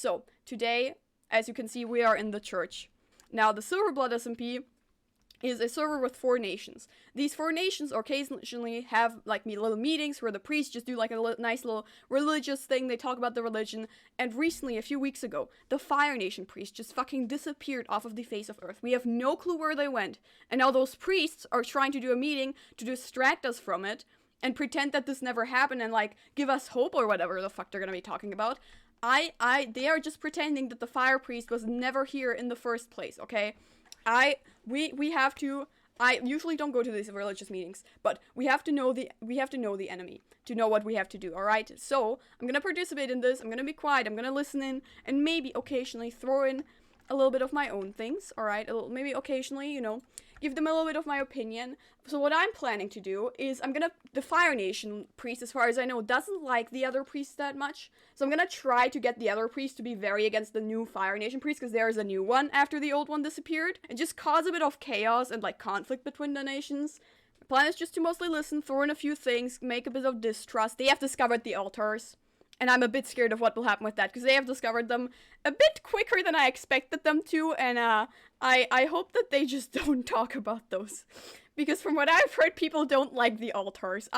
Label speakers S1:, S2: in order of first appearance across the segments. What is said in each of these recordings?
S1: So, today, as you can see, we are in the church. Now, the Silverblood SMP is a server with 4 nations. These 4 nations occasionally have like little meetings where the priests just do like a nice little religious thing. They talk about the religion. And recently, a few weeks ago, the Fire Nation priest just fucking disappeared off of the face of Earth. We have no clue where they went. And now those priests are trying to do a meeting to distract us from it and pretend that this never happened and like give us hope or whatever the fuck they're gonna be talking about. They are just pretending that the fire priest was never here in the first place, okay? We have to. I usually don't go to these religious meetings, but we have to know the enemy to know what we have to do. All right. So I'm gonna participate in this. I'm gonna be quiet. I'm gonna listen in and maybe occasionally throw in a little bit of my own things. All right. Maybe occasionally, give them a little bit of my opinion. So what I'm planning to do is the Fire Nation priest, as far as I know, doesn't like the other priests that much. So I'm gonna try to get the other priest to be very against the new Fire Nation priest, because there is a new one after the old one disappeared, and just cause a bit of chaos and like conflict between the nations. The plan is just to mostly listen, throw in a few things, make a bit of distrust. They have discovered the altars. And I'm a bit scared of what will happen with that, because they have discovered them a bit quicker than I expected them to, and I hope that they just don't talk about those. Because from what I've heard, people don't like the altars.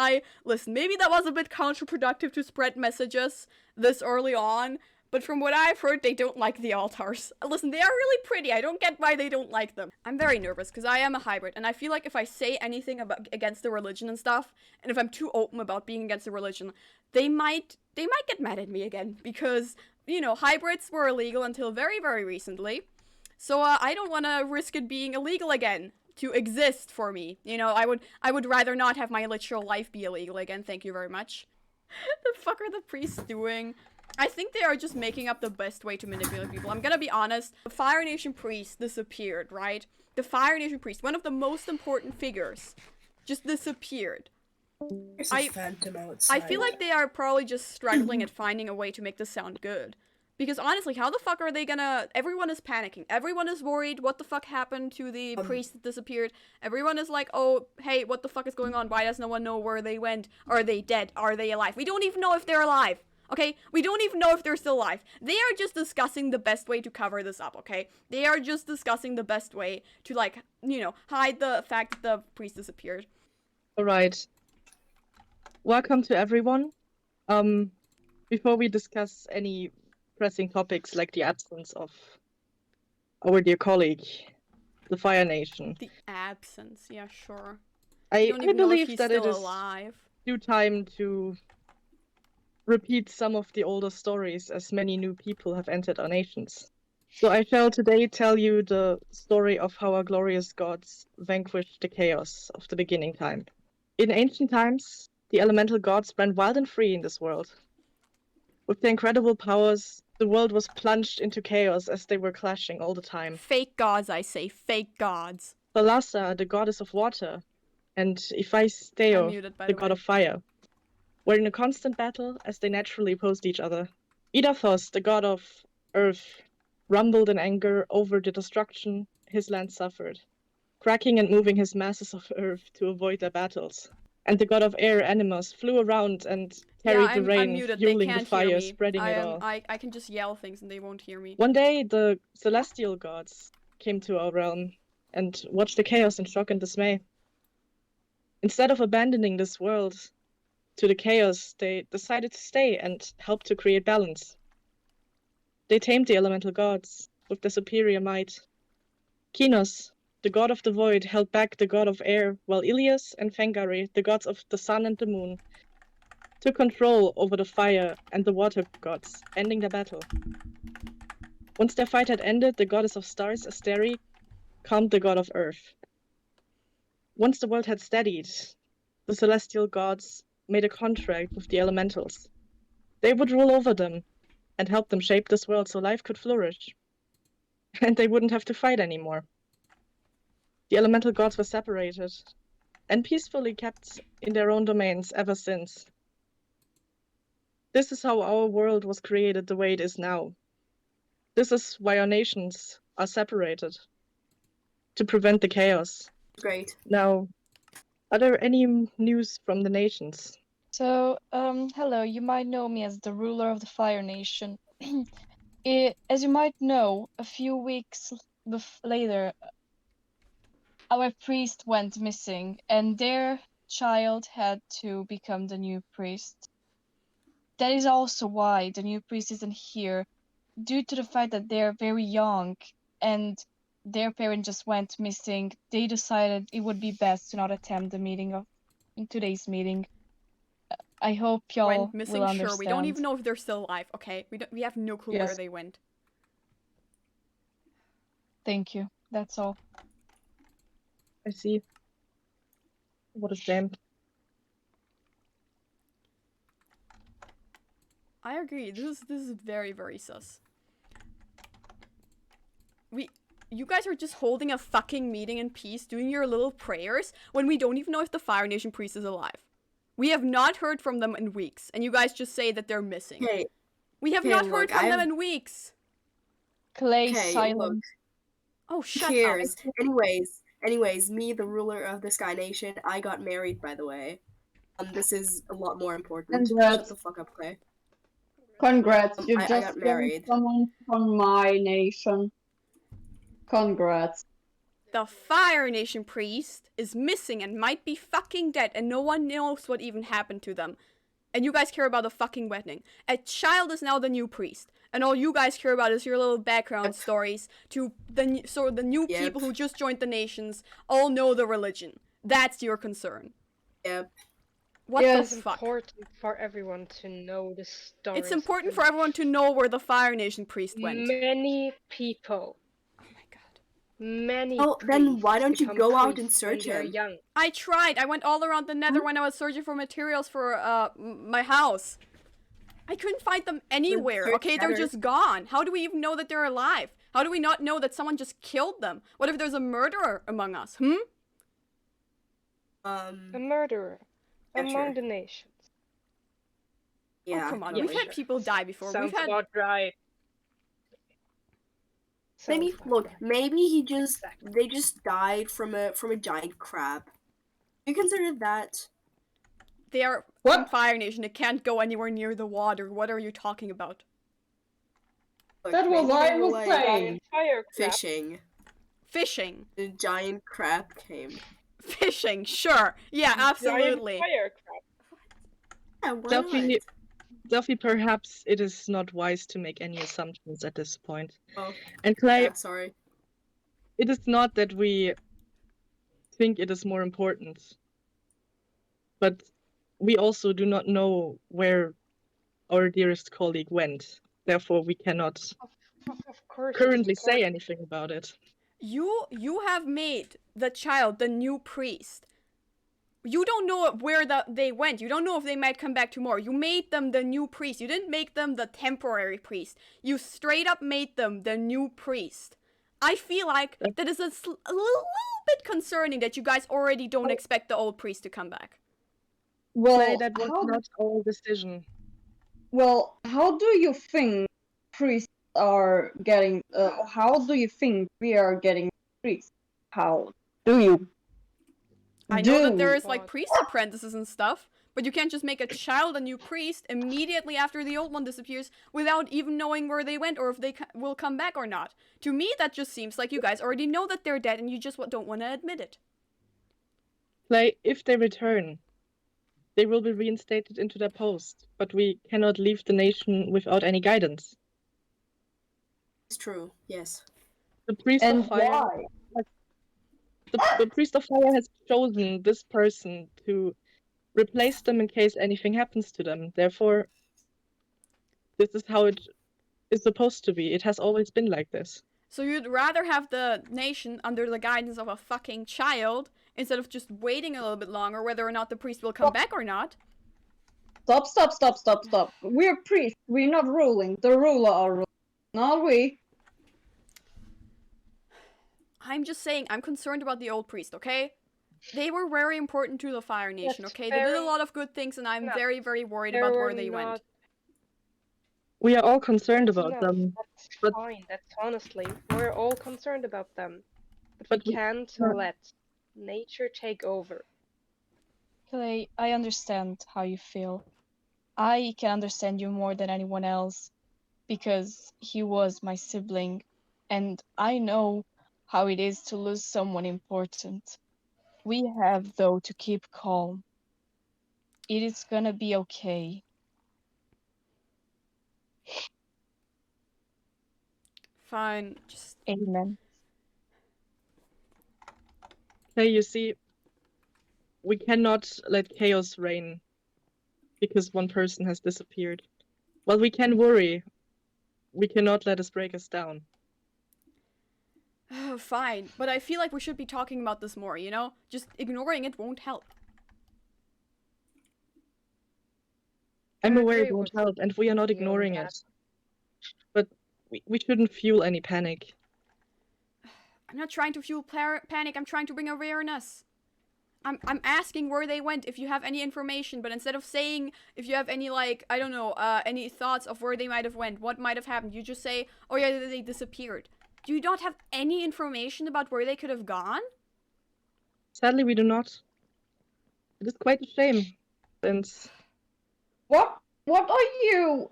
S1: Listen, maybe that was a bit counterproductive to spread messages this early on, but from what I've heard, they don't like the altars. Listen, they are really pretty. I don't get why they don't like them. I'm very nervous, because I am a hybrid, and I feel like if I say anything against the religion and stuff, and if I'm too open about being against the religion, they might get mad at me again, because, hybrids were illegal until very, very recently. So, I don't want to risk it being illegal again to exist for me. I would rather not have my literal life be illegal again. Thank you very much. The fuck are the priests doing? I think they are just making up the best way to manipulate people. I'm gonna be honest. The Fire Nation priest disappeared, right? The Fire Nation priest, one of the most important figures, just disappeared. I feel like they are probably just struggling at finding a way to make this sound good. Because honestly, how the fuck are they gonna... Everyone is panicking. Everyone is worried. What the fuck happened to the priest that disappeared? Everyone is like, oh, hey, what the fuck is going on? Why does no one know where they went? Are they dead? Are they alive? We don't even know if they're alive. Okay? We don't even know if they're still alive. They are just discussing the best way to cover this up, okay? They are just discussing the best way to, like, hide the fact that the priest disappeared.
S2: Alright. Welcome to everyone. Before we discuss any pressing topics like the absence of our dear colleague, the Fire Nation.
S1: The absence, yeah, sure.
S2: I believe that it is
S1: alive.
S2: due time to repeat some of the older stories, as many new people have entered our nations. So I shall today tell you the story of how our glorious gods vanquished the chaos of the beginning time. In ancient times, the elemental gods ran wild and free in this world. With their incredible powers, the world was plunged into chaos as they were clashing all the time.
S1: Fake gods, I say. Fake gods.
S2: Thalassa, the goddess of water, and Hephaestus, the god of fire, were in a constant battle as they naturally opposed each other. Idathos, the god of earth, rumbled in anger over the destruction his land suffered, cracking and moving his masses of earth to avoid their battles. And the god of air, Animus, flew around and carried the rain, fueling the fire, spreading it all.
S1: I can just yell things and they won't hear me.
S2: One day, the celestial gods came to our realm and watched the chaos in shock and dismay. Instead of abandoning this world to the chaos, they decided to stay and help to create balance. They tamed the elemental gods with their superior might. Kinos, the god of the void, held back the god of air, while Ilias and Fengari, the gods of the sun and the moon, took control over the fire and the water gods, ending the battle. Once their fight had ended, the goddess of stars, Asteri, calmed the god of earth. Once the world had steadied, the celestial gods made a contract with the elementals. They would rule over them and help them shape this world so life could flourish. And they wouldn't have to fight anymore. The elemental gods were separated and peacefully kept in their own domains ever since. This is how our world was created the way it is now. This is why our nations are separated, to prevent the chaos.
S3: Great.
S2: Now, are there any news from the nations?
S4: So, hello, you might know me as the ruler of the Fire Nation.
S3: As you might know, a few weeks later, our priest went missing, and their child had to become the new priest. That is also why the new priest isn't here, due to the fact that they're very young and their parent just went missing. They decided it would be best to not attend the meeting in today's meeting. I hope y'all
S1: Went missing,
S3: will
S1: sure. We don't
S3: understand.
S1: even know if they're still alive, okay? We have no clue where
S3: Yes.
S1: they went.
S3: Thank you. That's all.
S2: I see. What a shame.
S1: I agree. This is very, very sus. You guys are just holding a fucking meeting in peace, doing your little prayers, when we don't even know if the Fire Nation priest is alive. We have not heard from them in weeks, and you guys just say that they're missing.
S4: Okay.
S1: We have not heard from them in weeks.
S3: Clay,
S4: Okay,
S3: silence.
S4: look.
S1: Oh, shut
S4: Who cares?
S1: up.
S4: Anyways, me, the ruler of the Sky Nation, I got married, by the way. This is a lot more important.
S5: Congrats.
S4: Shut the fuck up, Clay.
S5: Congrats, you
S4: I
S5: just
S4: got
S5: married
S4: married.
S5: someone from my nation. Congrats.
S1: The Fire Nation priest is missing and might be fucking dead, and no one knows what even happened to them. And you guys care about a fucking wedding. A child is now the new priest, and all you guys care about is your little background stories to the new people who just joined the nations all know the religion. That's your concern.
S4: Yep.
S1: What the
S6: It's
S1: fuck?
S6: important for everyone to know the story.
S1: It's important for everyone to know where the Fire Nation priest went.
S6: Many people.
S1: Oh my god.
S6: Many.
S4: Oh, then why don't you
S6: become
S4: go out and
S6: priests
S4: search
S6: when they're
S4: him?
S6: young.
S1: I tried. I went all around the Nether when I was searching for materials for my house. I couldn't find them anywhere.
S4: search
S1: Okay, they're
S4: Nether.
S1: just gone. How do we even know that they're alive? How do we not know that someone just killed them? What if there's a murderer among us?
S6: A murderer
S4: Yeah,
S6: among
S4: sure.
S6: the nations.
S4: Yeah.
S1: Oh, come on.
S6: yeah,
S1: We've had
S6: sure.
S1: people die before.
S6: Sounds
S1: We've had
S6: about right.
S4: Maybe
S6: Sounds about
S4: look.
S6: right.
S4: Maybe
S6: Exactly.
S4: they just died from a giant crab. You consider that?
S1: they are
S5: What?
S1: from Fire Nation. They can't go anywhere near the water. What are you talking about?
S4: Look,
S5: That was
S4: maybe
S5: I
S4: they were,
S5: was
S4: like,
S5: saying.
S6: Fire crab.
S4: fishing.
S1: Fishing.
S4: The giant crab came.
S1: Fishing, sure. Yeah, absolutely.
S6: Giant fire crab.
S4: Yeah, why
S2: Delphi,
S4: not?
S2: Delphi, perhaps it is not wise to make any assumptions at this point.
S4: Oh,
S2: And Clay,
S4: yeah, sorry.
S2: it is not that we think it is more important, but we also do not know where our dearest colleague went. Therefore, we cannot
S6: Of course. it's
S2: currently say
S6: important.
S2: anything about it.
S1: You have made the child the new priest. You don't know where they went. You don't know if they might come back tomorrow. You made them the new priest. You didn't make them the temporary priest. You straight up made them the new priest. I feel like that is a little bit concerning that you guys already don't expect the old priest to come back.
S5: Well,
S2: Clay, that was not our decision.
S5: how do you think priests are getting? How do you think we are getting priests? How do you?
S1: I know that there
S5: do?
S1: is like priest apprentices and stuff, but you can't just make a child a new priest immediately after the old one disappears without even knowing where they went or if they will come back or not. To me, that just seems like you guys already know that they're dead and you just don't want to admit it.
S2: Clay, if they return, they will be reinstated into their post, but we cannot leave the nation without any guidance.
S4: It's true. Yes.
S2: The priest
S5: And
S2: of fire.
S5: why?
S2: The priest of fire has chosen this person to replace them in case anything happens to them. Therefore, this is how it is supposed to be. It has always been like this.
S1: So you'd rather have the nation under the guidance of a fucking child instead of just waiting a little bit longer whether or not the priest will come back or not?
S5: Stop. We're priests. We're not ruling. The ruler are ruling. Not we.
S1: I'm just saying, I'm concerned about the old priest, okay? They were very important to the Fire Nation,
S6: That's
S1: okay? They did a
S6: very-
S1: lot of good things, and I'm
S6: No.
S1: very, very worried about where they went.
S2: We are all concerned about
S6: No,
S2: them.
S6: that's
S2: but-
S6: fine. That's honestly, we're all concerned about them, but
S2: But
S6: we
S2: we
S6: can't
S2: can't-
S6: let nature take over.
S3: Clay, I understand how you feel. I can understand you more than anyone else. because he was my sibling, and I know how it is to lose someone important. We have, though, to keep calm. It is gonna be okay.
S1: Fine. Just
S3: Amen.
S2: Hey, you see, we cannot let chaos reign because one person has disappeared. While we can worry, we cannot let it break us down.
S1: fine. But I feel like we should be talking about this more, you know? Just ignoring it won't help.
S2: I'm
S6: I
S2: aware it
S6: agree
S2: won't
S6: with
S2: help, and we are not
S6: you on
S2: ignoring
S6: that.
S2: it. But we shouldn't fuel any panic.
S1: I'm not trying to fuel panic. I'm trying to bring awareness. I'm asking where they went, if you have any information, but instead of saying if you have any, like, I don't know, any thoughts of where they might have went, what might have happened, you just say, oh yeah, they disappeared. Do you not have any information about where they could have gone?
S2: Sadly, we do not. It is quite a shame. And
S5: What are you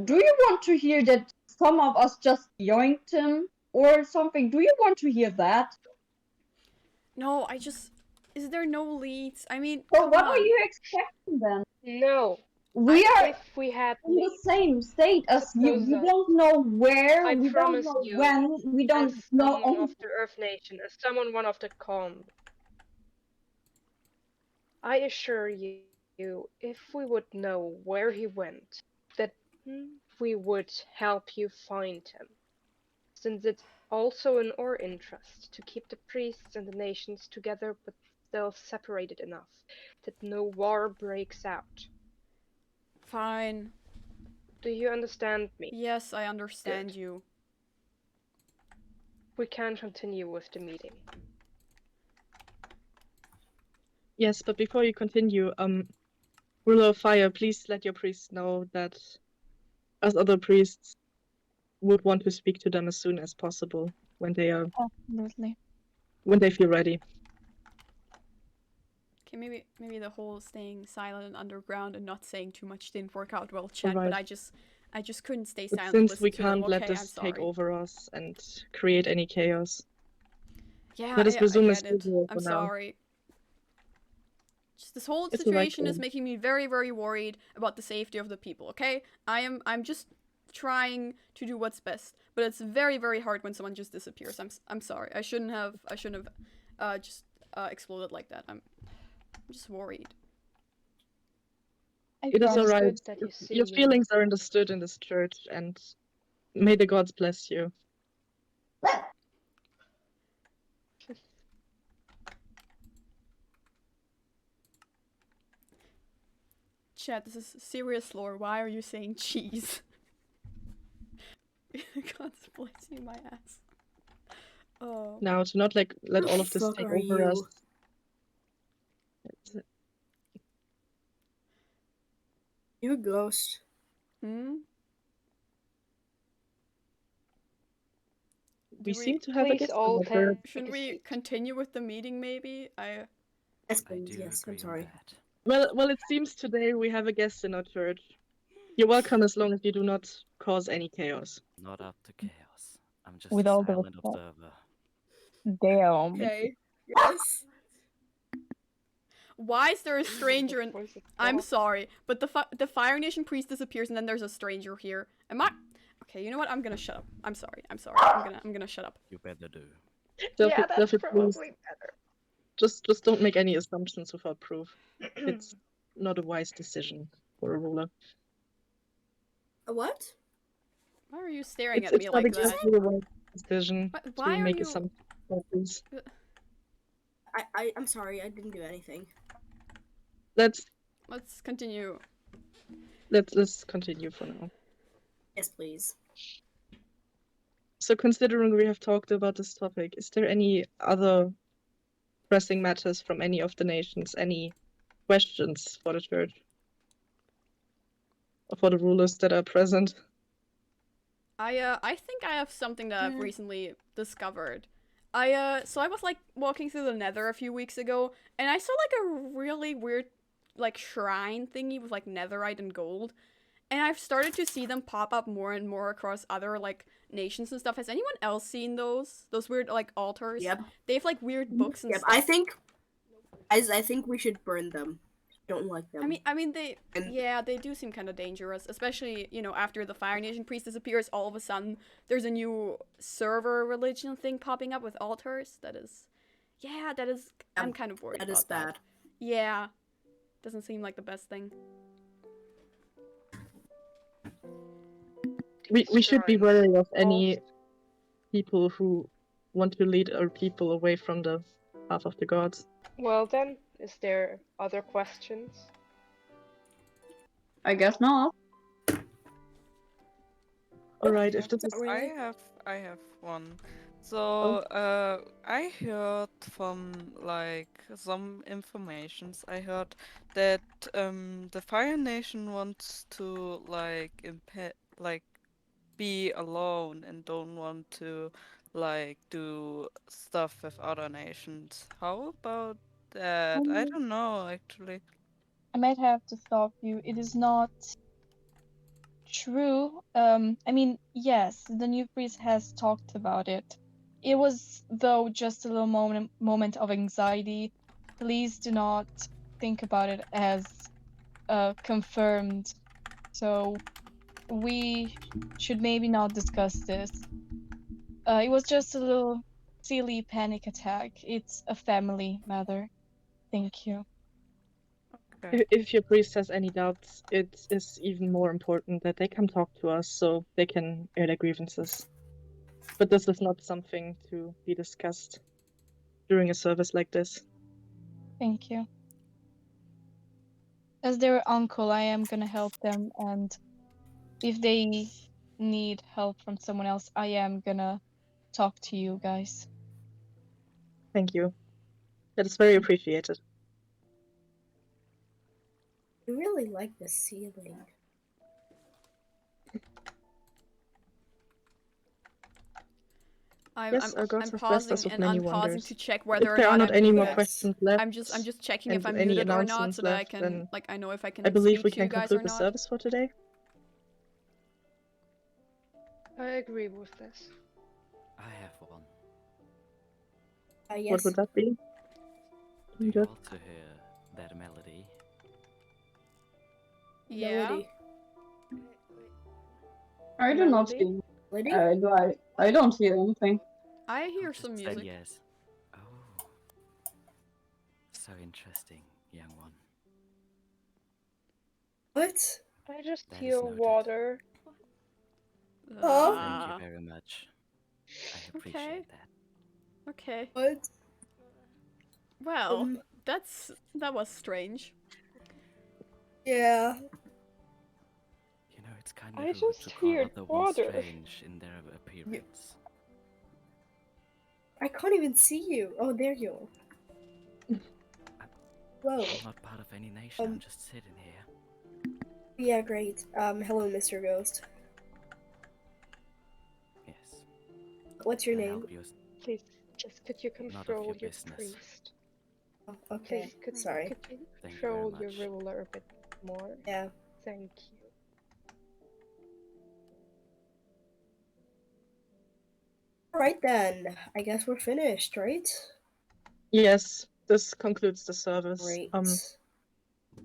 S5: do you want to hear that some of us just yoinked him or something? Do you want to hear that?
S1: No, is there no leads? I mean,
S5: Or
S1: come
S5: what
S1: on.
S5: are you expecting then?
S6: No.
S5: We are
S6: If we had
S5: in the same state as you.
S6: Suppose
S5: We
S6: that
S5: don't know where,
S6: I
S5: we don't
S6: promise
S5: know
S6: you,
S5: when, we
S6: as
S5: don't know
S6: someone of
S5: anything.
S6: the Earth Nation, as someone one of the calm, I assure you, if we would know where he went, that we would help you find him. Since it's also in our interest to keep the priests and the nations together but still separated enough that no war breaks out.
S1: Fine.
S6: Do you understand me?
S1: Yes, I understand you.
S6: We can continue with the meeting.
S2: yes, but before you continue, Ruler of Fire, please let your priests know that us other priests would want to speak to them as soon as possible when they
S3: Absolutely.
S2: feel ready.
S1: Okay, maybe the whole staying silent and underground and not saying too much didn't work out well, chat. But
S2: Alright.
S1: I just couldn't stay
S2: But
S1: silent and
S2: since we
S1: listen to them.
S2: can't let
S1: Okay, I'm
S2: this take
S1: sorry.
S2: over us and create any chaos,
S1: Yeah,
S2: let us
S1: I
S2: resume as
S1: get it.
S2: usual
S1: I'm
S2: for now.
S1: sorry. Just this whole
S2: It's alright,
S1: situation is
S2: Cole.
S1: making me very, very worried about the safety of the people. Okay, I'm just trying to do what's best, but it's very, very hard when someone just disappears. I'm sorry. I shouldn't have just exploded like that. I'm just worried.
S3: I
S2: It is
S3: promise.
S2: alright.
S6: Good that you see
S2: Your
S6: me.
S2: feelings are understood in this church, and may the gods bless you.
S1: Chat, this is serious lore. Why are you saying cheese? God bless you, my ass. Oh.
S2: Now, to not let all of this
S4: fuck
S2: take
S4: are
S2: over us.
S4: you? You a ghost?
S1: Hmm?
S2: We
S1: Do
S2: seem to have a
S6: Please
S2: guest
S6: all
S2: in the church.
S6: take
S1: Shouldn't
S6: a
S1: we
S6: seat.
S1: continue with the meeting, maybe?
S4: Yes,
S7: I
S4: please.
S7: do
S4: Yes,
S7: agree
S4: I'm sorry.
S7: on that.
S2: Well, it seems today we have a guest in our church. You're welcome as long as you do not cause any chaos.
S7: Not up to chaos. I'm just
S3: With
S7: a
S3: all the
S7: silent
S3: respect.
S7: observer.
S3: Damn.
S4: Okay. Yes.
S1: Why is there a stranger in...
S6: Voice of
S1: I'm
S6: God.
S1: sorry, but the Fire Nation priest disappears and then there's a stranger here. Am I... Okay, you know what? I'm gonna shut up. I'm sorry. I'm gonna shut up.
S7: You better do.
S6: Yeah, that's
S2: Please,
S6: probably better.
S2: just don't make any assumptions without proof. It's not a wise decision for a ruler.
S4: A what?
S1: Why are you staring
S2: It's
S1: at me
S2: not
S1: like that?
S2: exactly a wise decision
S1: Why
S2: to
S1: are
S2: make
S1: you...
S2: assumptions about this.
S4: I'm sorry. I didn't do anything.
S2: Let's
S1: continue.
S2: let's continue for now.
S4: Yes, please.
S2: So considering we have talked about this topic, is there any other pressing matters from any of the nations? Any questions for the church? Or for the rulers that are present?
S1: I think I have something that I've
S4: Yeah.
S1: recently discovered. So I was like walking through the Nether a few weeks ago, and I saw like a really weird like shrine thingy with like netherite and gold. And I've started to see them pop up more and more across other like nations and stuff. Has anyone else seen those weird like altars?
S4: Yep.
S1: They have like weird books and
S4: Yep.
S1: stuff.
S4: I think we should burn them. Don't like them.
S1: I mean, they do seem kind of dangerous, especially, you know, after the Fire Nation priest disappears, all of a sudden there's a new server religion thing popping up with altars. I'm kind of worried about that.
S4: That is bad.
S1: Yeah, doesn't seem like the best thing.
S2: We should be wary of any people who want to lead our people away from the path of the gods.
S6: Well then, is there other questions?
S5: I guess not.
S2: Alright, if this is...
S8: I have one. So, I heard from, like, some informations, I heard that, the Fire Nation wants to, like, be alone and don't want to, like, do stuff with other nations. How about that? I don't know, actually.
S3: I might have to stop you. It is not true. I mean, yes, the new priest has talked about it. It was, though, just a little moment of anxiety. Please do not think about it as confirmed. So we should maybe not discuss this. It was just a little silly panic attack. It's a family matter. Thank you.
S2: If your priest has any doubts, it is even more important that they come talk to us so they can air their grievances. But this is not something to be discussed during a service like this.
S3: Thank you. As their uncle, I am gonna help them, and if they need help from someone else, I am gonna talk to you guys.
S2: Thank you. That is very appreciated.
S4: I really like the ceiling.
S1: I'm
S2: Yes, our gods have blessed us
S1: pausing
S2: with
S1: and
S2: many
S1: unpausing
S2: wonders.
S1: to check whether
S2: If
S1: or
S2: there are
S1: not
S2: not
S1: I'm
S2: any more
S1: muted.
S2: questions left,
S1: I'm just checking if
S2: and
S1: I'm
S2: any
S1: muted or not,
S2: announcements
S1: so that I
S2: left,
S1: can
S2: then
S1: like I know if I can
S2: I believe
S1: speak
S2: we
S1: to you
S2: can
S1: guys or
S2: conclude the
S1: not.
S2: service for today.
S6: I agree with this.
S7: I have one.
S4: Yes.
S2: What would that be?
S7: Do you
S2: Good.
S7: also hear that melody?
S1: Yeah.
S4: Melody.
S5: I do not
S6: Melody?
S5: see.
S4: Melody?
S5: I don't hear anything.
S1: I hear
S7: Just
S1: some
S7: said
S1: music.
S7: yes. Oh. So interesting, young one.
S4: What?
S6: I just
S7: That is
S6: hear
S7: noted.
S6: water.
S4: Huh?
S7: Thank you very much. I appreciate that.
S1: Okay.
S4: What?
S1: Well, that was strange.
S4: Yeah.
S7: You know, it's kind
S6: I
S7: of rude
S6: just
S7: to call
S6: heard
S7: other ones
S6: water.
S7: strange in their appearance.
S4: I can't even see you. Oh, there you are. Whoa.
S7: I'm not part of any nation, I'm just sitting here.
S4: Yeah, great. Hello, Mr. Ghost.
S7: Yes.
S4: What's your
S7: Can I
S4: name?
S7: help you?
S6: Please, just could you
S7: None of
S6: control
S7: your
S6: your
S7: business.
S6: priest?
S4: Oh, okay.
S6: Please,
S4: Sorry.
S6: could you
S7: Thank you very
S6: control your
S7: much.
S6: ruler a bit more?
S4: Yeah.
S6: Thank you.
S4: Alright then. I guess we're finished, right?
S2: Yes, this concludes the service.
S4: Great.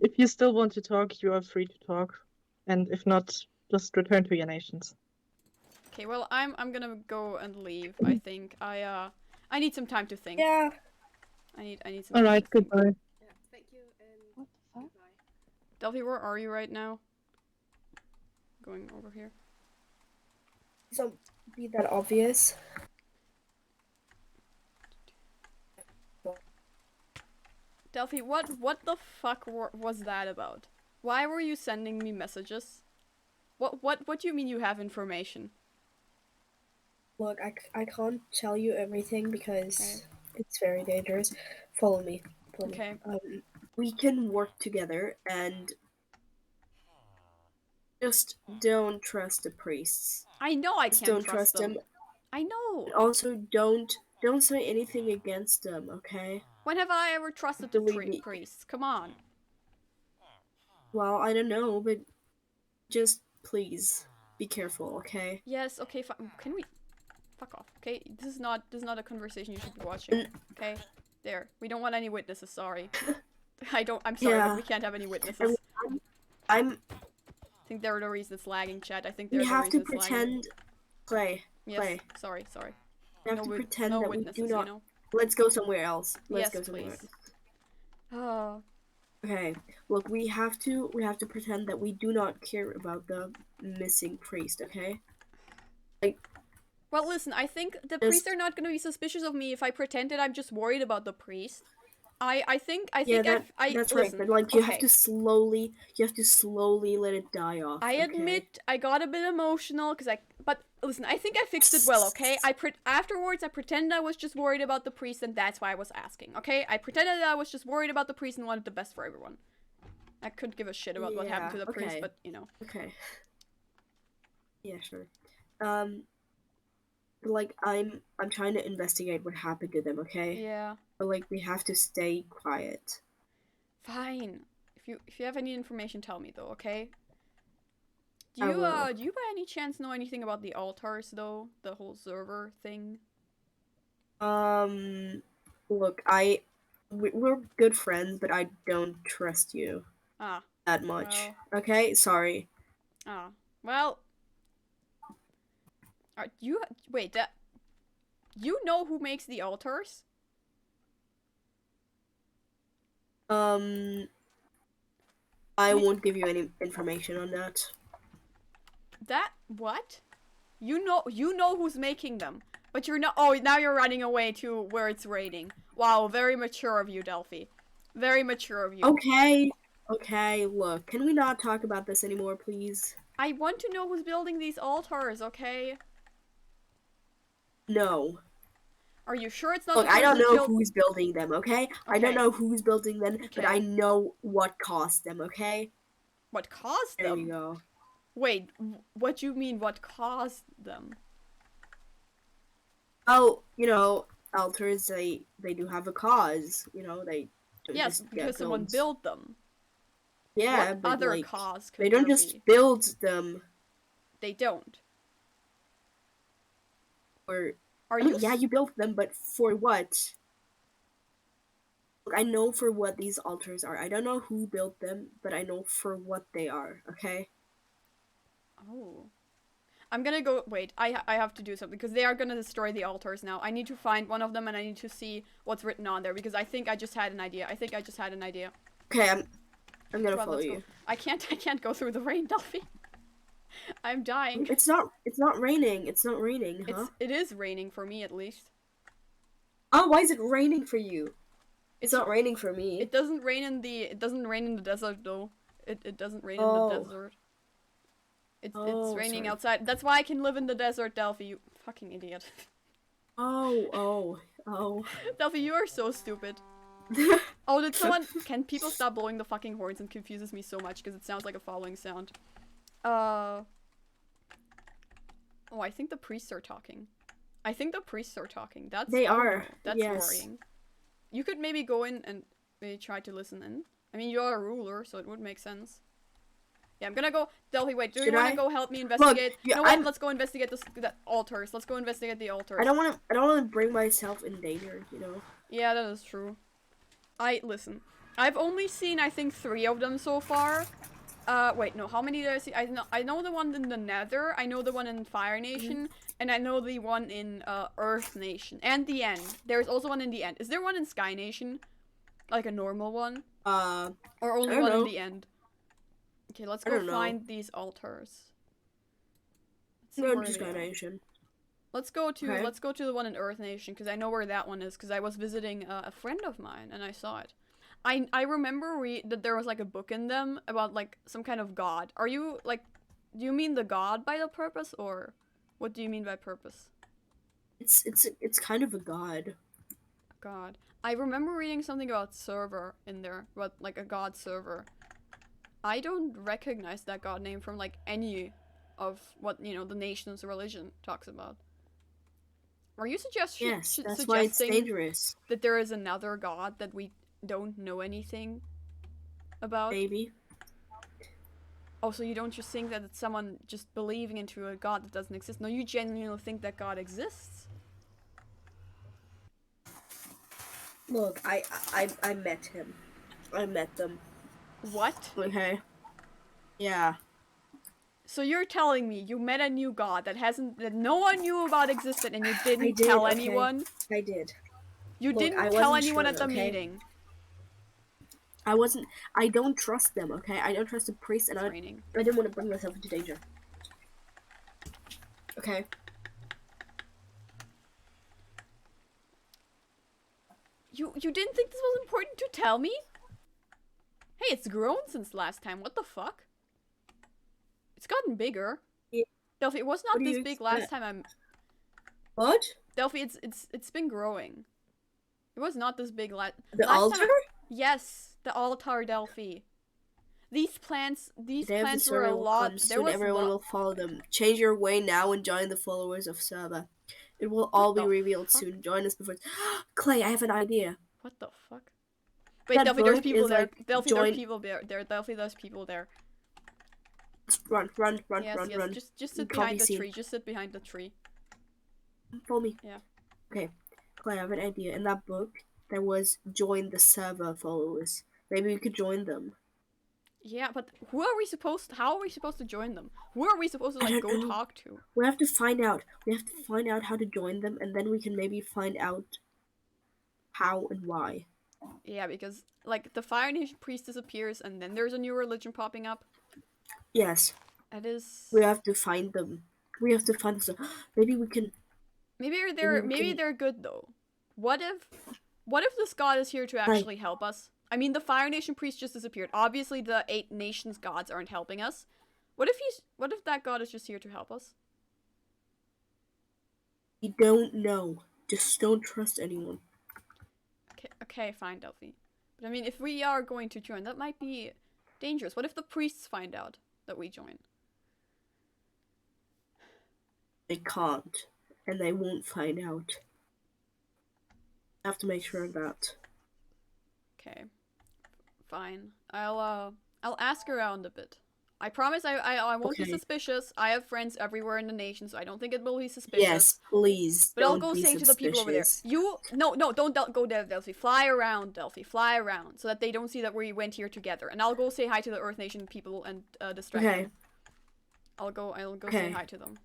S2: If you still want to talk, you are free to talk. And if not, just return to your nations.
S1: Okay, well I'm gonna go and leave. I think I need some time to think.
S4: Yeah.
S1: I need some time to
S2: Alright,
S1: think.
S2: goodbye.
S4: Yeah, thank you and
S3: What the fuck?
S4: goodbye.
S1: Delphi, where are you right now? Going over here.
S4: Don't be that obvious.
S1: Delphi, what the fuck was that about? Why were you sending me messages? What do you mean you have information?
S4: Look, I can't tell you everything because
S1: Okay.
S4: it's very dangerous. Follow me. Follow me.
S1: Okay.
S4: We can work together and just don't trust the priests.
S1: I know I
S4: Just
S1: can't
S4: don't trust them.
S1: I know.
S4: And also don't say anything against them, okay?
S1: When have I ever trusted the
S4: Believe me.
S1: priests? Come on.
S4: Well, I don't know, but just please be careful, okay?
S1: Yes, okay, can we fuck off, okay? This is not a conversation you should be watching. Okay? There. We don't want any witnesses, sorry. I'm sorry, but we can't have any witnesses.
S4: I
S1: think they're the reason it's lagging, chat. I think
S4: we
S1: they're the
S4: have to
S1: reason it's lagging.
S4: pretend Clay.
S1: Yes,
S4: Clay.
S1: sorry.
S4: We have to pretend
S1: no
S4: that we
S1: witnesses,
S4: do not.
S1: you know?
S4: Let's go somewhere else. Let's
S1: Yes,
S4: go somewhere
S1: please.
S4: else.
S1: Oh.
S4: Okay. Look, we have to pretend that we do not care about the missing priest, okay? Like,
S1: well, listen, I think the priests are not going to be suspicious of me if I pretended I'm just worried about the priest. I think
S4: that's
S1: listen,
S4: right, but like you have to slowly let it die off.
S1: I admit I got a bit emotional but listen, I think I fixed it well, okay? Afterwards I pretended I was just worried about the priest and that's why I was asking, okay? I pretended that I was just worried about the priest and wanted the best for everyone. I couldn't give a shit about what happened to the priest, but you know.
S4: Okay. Yeah, sure. Like I'm trying to investigate what happened to them, okay?
S1: Yeah.
S4: But like we have to stay quiet.
S1: Fine. If you have any information, tell me though, okay? Do you by any chance know anything about the altars though? The whole server thing?
S4: Look, we're good friends, but I don't trust you that much.
S1: Well,
S4: okay, sorry.
S1: Well. Wait, you know who makes the altars?
S4: I won't give you any information on that.
S1: What? You know who's making them, but you're not. Oh, now you're running away to where it's raining. Wow, very mature of you, Delphi. Very mature of you.
S4: Okay, look, can we not talk about this anymore, please?
S1: I want to know who's building these altars, okay?
S4: No.
S1: Are you sure it's not?
S4: Look, I don't know who's building them, okay? I don't know who's building them, but I know what caused them, okay?
S1: What caused them?
S4: There you go.
S1: Wait, what do you mean, what caused them?
S4: Oh, you know, altars, they do have a cause, you know, they don't just
S1: because someone built them.
S4: Yeah,
S1: what
S4: but
S1: other
S4: like,
S1: cause could
S4: they don't
S1: there
S4: just
S1: be?
S4: build them.
S1: They don't.
S4: Or
S1: Are
S4: I mean, yeah, you built them, but for what? Look, I know for what these altars are. I don't know who built them, but I know for what they are, okay?
S1: Oh. I'm gonna go, wait, I have to do something, because they are gonna destroy the altars now. I need to find one of them, and I need to see what's written on there, because I think I just had an idea.
S4: Okay, I'm gonna follow you.
S1: Go. I can't go through the rain, Delphi. I'm dying.
S4: It's not raining. It's not raining, huh?
S1: It is raining for me, at least.
S4: Oh, why is it raining for you? It's not raining for me.
S1: It doesn't rain in the desert, though. It doesn't rain in the desert. It's raining outside. That's why I can live in the desert, Delphi, you fucking idiot.
S4: Oh.
S1: Delphi, you are so stupid. Oh, did someone... Can people stop blowing the fucking horns? It confuses me so much, because it sounds like a following sound. Oh, I think the priests are talking.
S4: They are.
S1: That's worrying. You could maybe go in and maybe try to listen in. I mean, you're a ruler, so it would make sense. Yeah, I'm gonna go. Delphi, wait, do you want to go help me investigate?
S4: Look,
S1: no, wait, let's go investigate the altars. Let's go investigate the altars.
S4: I don't want to bring myself in danger, you know?
S1: Yeah, that is true. Listen. I've only seen, I think, 3 of them so far. Wait, no, how many did I see? I know the one in the Nether, I know the one in Fire Nation, and I know the one in, Earth Nation, and the End. There's also one in the End. Is there one in Sky Nation? Like a normal one? Or only one in the End? Okay, let's go find these altars.
S4: Let's Sky Nation.
S1: Let's go to the one in Earth Nation, because I know where that one is, because I was visiting, a friend of mine, and I saw it. I remember that there was like a book in them about like some kind of god. Are you like, do you mean the god by the purpose, or what do you mean by purpose?
S4: It's kind of a god.
S1: God. I remember reading something about server in there, about like a god server. I don't recognize that god name from like any of what, you know, the nation's religion talks about. Are you suggesting
S4: that's why it's dangerous.
S1: That there is another god that we don't know anything about?
S4: Maybe.
S1: Oh, so you don't just think that it's someone just believing into a god that doesn't exist. No, you genuinely think that God exists.
S4: Look, I met him. I met them.
S1: What?
S4: Okay. Yeah.
S1: So you're telling me you met a new god that no one knew about existed and you didn't
S4: did,
S1: tell
S4: okay.
S1: anyone?
S4: I did.
S1: You
S4: Look,
S1: didn't
S4: I
S1: tell
S4: wasn't
S1: anyone
S4: sure,
S1: at the
S4: okay?
S1: meeting.
S4: I don't trust them, okay? I don't trust the priest, and
S1: It's
S4: I
S1: raining.
S4: didn't want to bring myself into danger. Okay?
S1: You didn't think this was important to tell me? Hey, it's grown since last time. What the fuck? It's gotten bigger.
S4: Yeah.
S1: Delphi, it was not
S4: What do
S1: this
S4: you
S1: big last
S4: expect?
S1: time.
S4: What?
S1: Delphi, it's been growing. It was not this big last
S4: The
S1: time.
S4: altar?
S1: Yes, the altar, Delphi. These plants were a lot.
S4: Soon everyone will follow them. Change your way now and join the followers of Serva. It will all be revealed soon. Join us before. Clay, I have an idea.
S1: What the fuck? Wait,
S4: That
S1: Delphi, there's
S4: book
S1: people
S4: is
S1: there.
S4: like
S1: Delphi,
S4: join-
S1: there's people there. Delphi, there's people there.
S4: Run,
S1: Yes,
S4: run.
S1: Just sit
S4: You can't
S1: behind
S4: be
S1: the
S4: seen.
S1: tree. Just sit behind the tree.
S4: Follow me.
S1: Yeah.
S4: Okay, Clay, I have an idea. In that book, there was join the Serva followers. Maybe we could join them.
S1: Yeah, but how are we supposed to join them? Who are we supposed to
S4: I
S1: like
S4: don't
S1: go
S4: know.
S1: talk to?
S4: We have to find out. We have to find out how to join them, and then we can maybe find out how and why.
S1: Yeah, because like the Fire Nation priest disappears and then there's a new religion popping up.
S4: Yes.
S1: That is.
S4: We have to find them. We have to find them. Maybe we can.
S1: Maybe they're good though. What if this god is here to actually help us? I mean, the Fire Nation priest just disappeared. Obviously, the 8 nations gods aren't helping us. What if that god is just here to help us?
S4: We don't know. Just don't trust anyone.
S1: Okay, fine, Delphi. But I mean, if we are going to join, that might be dangerous. What if the priests find out that we join?
S4: They can't, and they won't find out. I have to make sure of that.
S1: Okay, fine. I'll ask around a bit. I promise I won't be suspicious. I have friends everywhere in the nation, so I don't think it will be suspicious.
S4: Yes, please.
S1: But I'll go say to the people over there. Don't go there, Delphi. Fly around, Delphi. Fly around, so that they don't see that we went here together. And I'll go say hi to the Earth Nation people and distract them. I'll go say hi to them.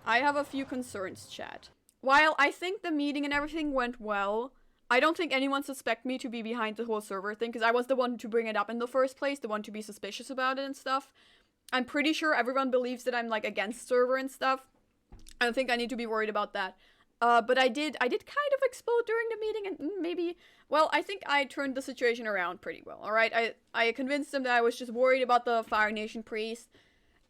S1: I have a few concerns, chat. While I think the meeting and everything went well, I don't think anyone suspect me to be behind the whole server thing, because I was the one to bring it up in the first place, the one to be suspicious about it and stuff. I'm pretty sure everyone believes that I'm, like, against server and stuff. I don't think I need to be worried about that. But I did kind of explode during the meeting, and maybe, well, I think I turned the situation around pretty well, alright? I convinced them that I was just worried about the Fire Nation priest.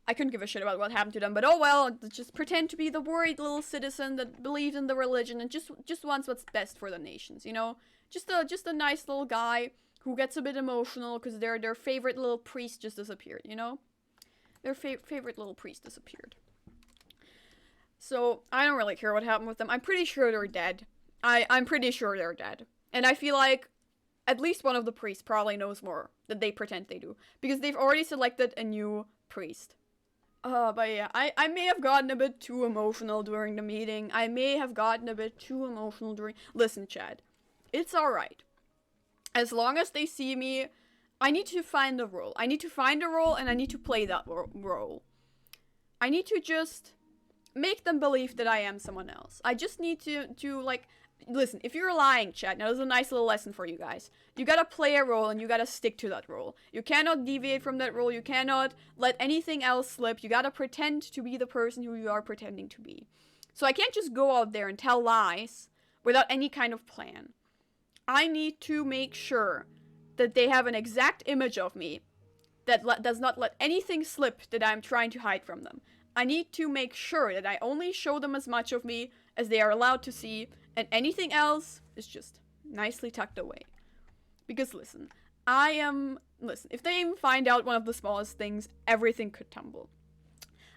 S1: I couldn't give a shit about what happened to them, but oh well, just pretend to be the worried little citizen that believes in the religion and just wants what's best for the nations, you know? Just a nice little guy who gets a bit emotional because their favorite little priest just disappeared, you know? Their favorite little priest disappeared. So, I don't really care what happened with them. I'm pretty sure they're dead. I'm pretty sure they're dead. And I feel like at least one of the priests probably knows more than they pretend they do. Because they've already selected a new priest. But yeah, I may have gotten a bit too emotional during the meeting. Listen, Chad. It's alright. As long as they see me, I need to find a role. I need to find a role and I need to play that role. I need to just make them believe that I am someone else. I just need to like, listen, if you're lying, chat, now this is a nice little lesson for you guys. You gotta play a role and you gotta stick to that role. You cannot deviate from that role. You cannot let anything else slip. You gotta pretend to be the person who you are pretending to be. So I can't just go out there and tell lies without any kind of plan. I need to make sure that they have an exact image of me that does not let anything slip that I'm trying to hide from them. I need to make sure that I only show them as much of me as they are allowed to see, and anything else is just nicely tucked away. Because listen, if they even find out one of the smallest things, everything could tumble.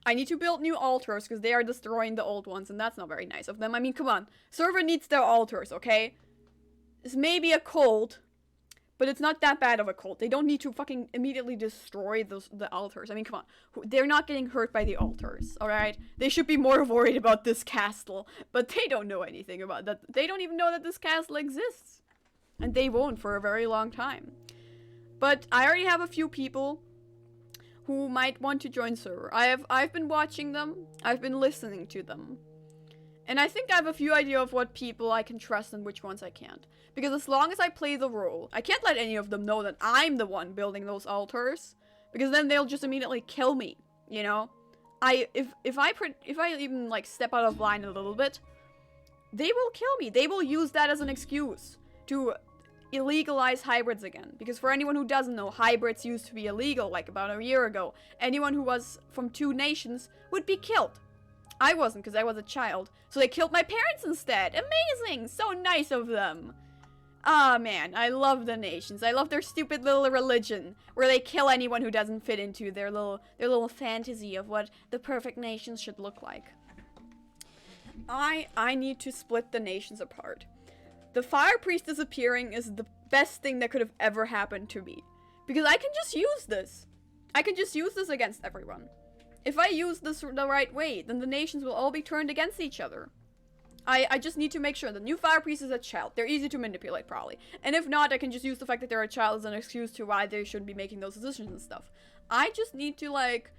S1: I need to build new altars because they are destroying the old ones, and that's not very nice of them. I mean, come on. Server needs their altars, okay? This may be a cult, But it's not that bad of a cult. They don't need to fucking immediately destroy the altars. I mean, come on. They're not getting hurt by the altars, alright? They should be more worried about this castle. But they don't know anything about that. They don't even know that this castle exists. And they won't for a very long time. But I already have a few people who might want to join server. I've been watching them. I've been listening to them. And I think I have a few idea of what people I can trust and which ones I can't. Because as long as I play the role, I can't let any of them know that I'm the one building those altars. Because then they'll just immediately kill me, you know? If I even like step out of line a little bit, they will kill me. They will use that as an excuse to illegalize hybrids again. Because for anyone who doesn't know, hybrids used to be illegal like about a year ago. Anyone who was from 2 nations would be killed. I wasn't, because I was a child. So they killed my parents instead. Amazing! So nice of them. Ah, man, I love the nations. I love their stupid little religion, where they kill anyone who doesn't fit into their little fantasy of what the perfect nations should look like. I need to split the nations apart. The Fire Priest disappearing is the best thing that could have ever happened to me. Because I can just use this. I can just use this against everyone. If I use this the right way, then the nations will all be turned against each other. I just need to make sure the new Fire Priest is a child. They're easy to manipulate, probably. And if not, I can just use the fact that they're a child as an excuse to why they shouldn't be making those decisions and stuff. I just need to, like,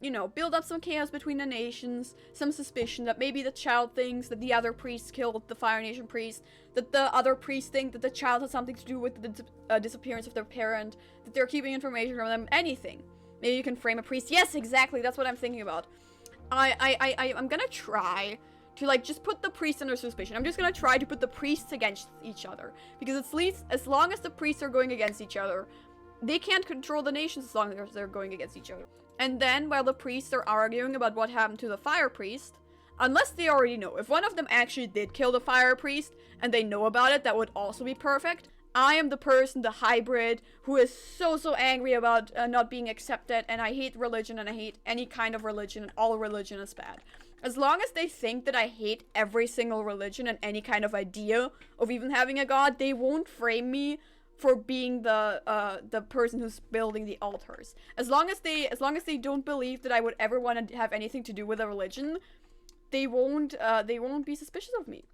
S1: you know, build up some chaos between the nations, some suspicion that maybe the child thinks that the other priest killed the Fire Nation priest, that the other priests think that the child has something to do with the disappearance of their parent, that they're keeping information from them, anything. Maybe you can frame a priest. Yes, exactly, that's what I'm thinking about. I'm gonna try to, like, just put the priests under suspicion. I'm just gonna try to put the priests against each other. Because at least, as long as the priests are going against each other, they can't control the nations as long as they're going against each other. And then, while the priests are arguing about what happened to the Fire Priest, unless they already know, if one of them actually did kill the Fire Priest, and they know about it, that would also be perfect. I am the person, the hybrid, who is so angry about not being accepted, and I hate religion, and I hate any kind of religion, and all religion is bad. As long as they think that I hate every single religion and any kind of idea of even having a god, they won't frame me for being the person who's building the altars. As long as they don't believe that I would ever want to have anything to do with a religion, they won't be suspicious of me.